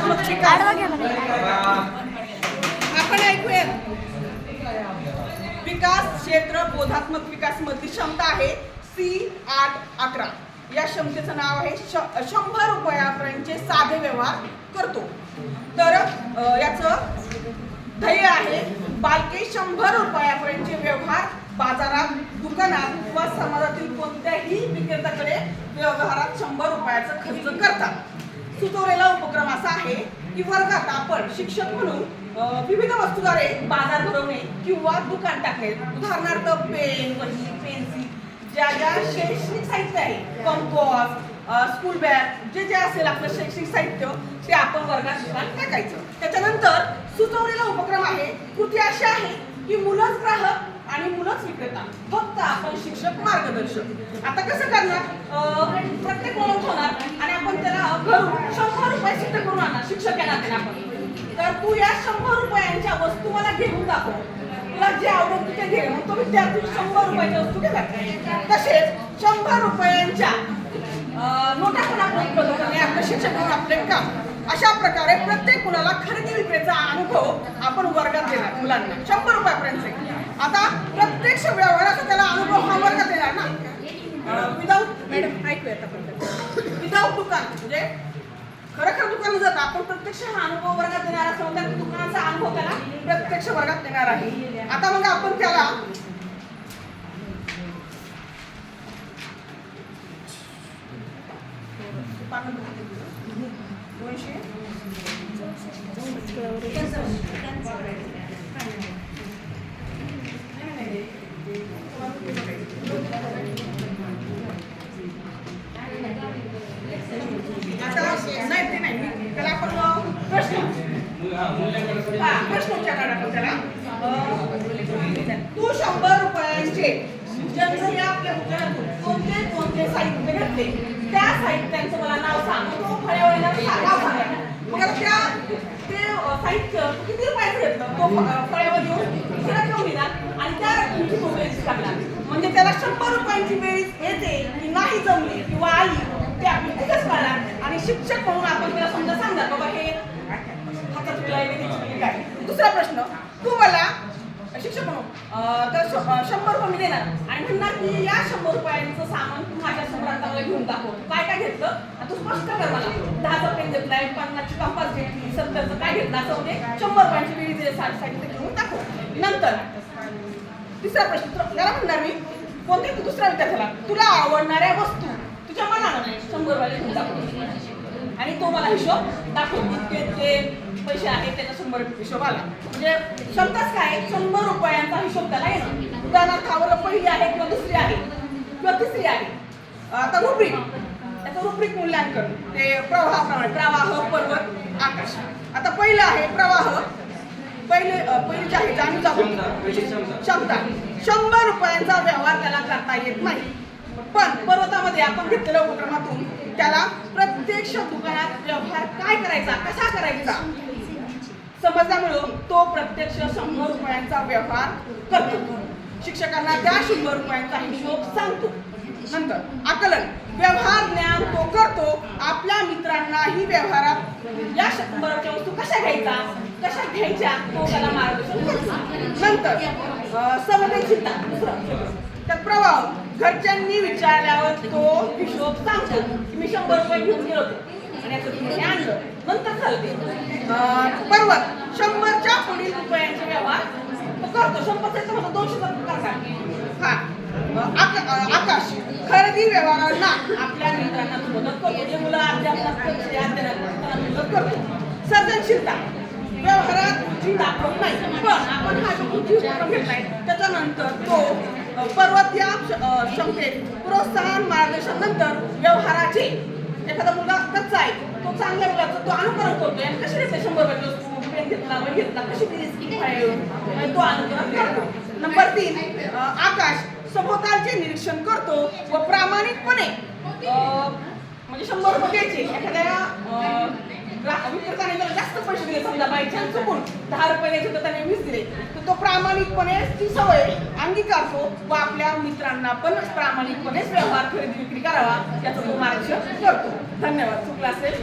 बोधात्मक विकास आपण ऐकूया। विकास क्षेत्र बोधात्मक विकास मधली क्षमता आहे C811। या क्षमतेचं नाव आहे 100 रुपयापर्यंतचे साधे व्यवहार करतो। तर याचं ध्येय आहे बालके 100 रुपयापर्यंतचे व्यवहार बाजारात, दुकानात किंवा समाजातील कोणत्याही विक्रेत्याकडे व्यवहारात 100 रुपयाचा खर्च करतात। सुचवलेला उपक्रम असा आहे की वर्गात आपण शिक्षक म्हणून विविध वस्तूद्वारे बाजार भरवणे किंवा दुकान टाकणे। उदाहरणार्थ पेन, वही, पेन्सिल, ज्या शैक्षणिक साहित्य आहे, कंपास, स्कूल बॅग, जे असेल आपलं शैक्षणिक साहित्य ते आपण वर्गात दुकान टाकायचं। त्याच्यानंतर सुचवलेला उपक्रम आहे, कृती अशी आहे की मुलंच ग्राहक आणि मुलंच विक्रेता, फक्त आपण शिक्षक मार्गदर्शक। आता कसं करणार, प्रत्येक ओळख होणार आणि आपण त्याला घरून 100 रुपये सिद्ध करून आणणार शिक्षक येणार आपण। तर तू या 100 रुपयांच्या वस्तू मला घेऊन दाखव, तुला जे आवडेल तू ते घे। मग तो विद्यार्थी 100 रुपयाच्या वस्तू घेतात। तसेच 100 रुपयांच्या नोटा पण आपण उपलब्ध करणे आपलं शिक्षक म्हणून आपले काम। अशा प्रकारे प्रत्येक मुलाला खरेदी विक्रीचा अनुभव आपण वर्गात देणार मुलांना 100 रुपयापर्यंत। आता प्रत्यक्ष व्यवहाराचा त्याला अनुभव हा वर्गात येणार ना। विदाऊट मॅडम ऐकूयात आपण, विदाऊट दुकान म्हणजे खरं दुकानात जात आपण प्रत्यक्ष हा अनुभव वर्गात देणार असं म्हणतात की दुकानाचा अनुभव त्याला प्रत्यक्ष वर्गात देणार आहे। आता मग आपण त्याला तू 100 रुपयांचे जनरली आपल्या दुकानातून कोणते कोणते साहित्य घेतले त्या साहित्यांचं मला नाव सांग। तो फळ्यावळीला नाव सांगा। मग त्या ते साहित्य किती रुपयाचं घेतलं तो फळ्यावर घेऊन दुसऱ्या घेऊन येणार आणि त्या रकमेची तो बेरीज टाकणार। म्हणजे त्याला 100 रुपयांची बेरीज येते की नाही जमली किंवा आली ते आपण तिथेच कळणार आणि शिक्षक म्हणून आपण त्याला समजा सांगणार बाबा हे हातात चुकलाय काय। दुसरा प्रश्न, तू मला शिक्षक म्हणून तर 100 रुपये मी देणार आणि म्हणणार की या 100 रुपयांचं सामान तू माझ्या समोर घेऊन दाखव, काय काय घेतलं तू स्पष्ट कर मला। 10चा पेन घेतलाय, 50ची कंपास घेतली, 70चं काय घेतलं असं म्हणजे 100 रुपयांची बेरीज साहित्य घेऊन दाखव। नंतर तिसरा प्रश्न त्याला म्हणणार मी कोणते दुसऱ्या विद्यार्थ्याला तुला आवडणाऱ्या वस्तू तुझ्या मनानं 100 रुपयाला घेऊन दाखव आणि तो मला हिशोब दाखव ते पैसे आहेत त्याचा 100 हिशोब आला। म्हणजे क्षमताच काय 100 रुपयांचा हिशोब त्याला येणार। उदाहरणार्थ आवडलं पहिली आहे किंवा दुसरी आहे किंवा तिसरी आहे। आता रुब्रिक, त्याचं रुब्रिक मूल्यांकन ते प्रवाहाप्रमाणे प्रवाह, पर्वत, आकाश। आता पहिलं आहे प्रवाह, पहिली जी आहे जाणीव क्षमता 100 रुपयांचा व्यवहार त्याला करता येत नाही, पण पर्वतामध्ये आपण घेतलेल्या उपक्रमातून त्याला प्रत्यक्ष दुकानात व्यवहार काय करायचा कसा करायचा समजल्यामुळे तो प्रत्यक्ष 100 रुपयांचा व्यवहार करतो। शिक्षकांना त्या 100 रुपयांचा हिशोब सांगतो। नंतर आकलन, व्यवहार ज्ञान तो करतो, आपल्या मित्रांनाही व्यवहारात या 100च्या वस्तू कशा घ्यायच्या तो त्याला मार्गदर्शन करतो। नंतर संवेदनशीलता, तर प्रभाव, घरच्यांनी विचारल्यावर तो हिशोब सांगतो की मी 100 रुपये घेऊन गेलो आणि याचं तुम्ही आणलं नंतर चालते। पर्वत, 100च्या पुढील रुपयांचे व्यवहार तो करतो, 100चे तर 200 करतात। हा आकाश, खरेदी व्यवहारांना आपल्या मित्रांना मदत करतो, जे मुलं अध्यापनात मदत करतो। सर्जनशीलता, व्यवहारात जी दाखवत नाही पण आपण हा जो घेतलाय त्याच्यानंतर तो पर्वत या क्षमतेत प्रोत्साहन मार्गदर्शन नंतर व्यवहाराचे एखादा मुलगा कच्चा आहे तो चांगल्या मुलाचं तो अनुकरण करतोय आणि कशी देते 100 रुपये वस्तू पेन घेतला वही घेतला कशी दिली तो अनुकरण करतो। नंबर 3 आकाश, सभोवतालचे निरीक्षण करतो व प्रामाणिकपणे म्हणजे 100 रुपये द्यायचे एखाद्या विक्रेत्याने जर जास्त पैसे दिले समजा बाय चान्स चुकून 10 रुपये द्यायचे तर त्याने 20 दिले तर तो प्रामाणिकपणे ती सवय अंगीकारतो व आपल्या मित्रांना पण प्रामाणिकपणेच व्यवहार खरेदी विक्री करावा याचा तो मार्गदर्शन करतो। धन्यवाद। चुकला असेल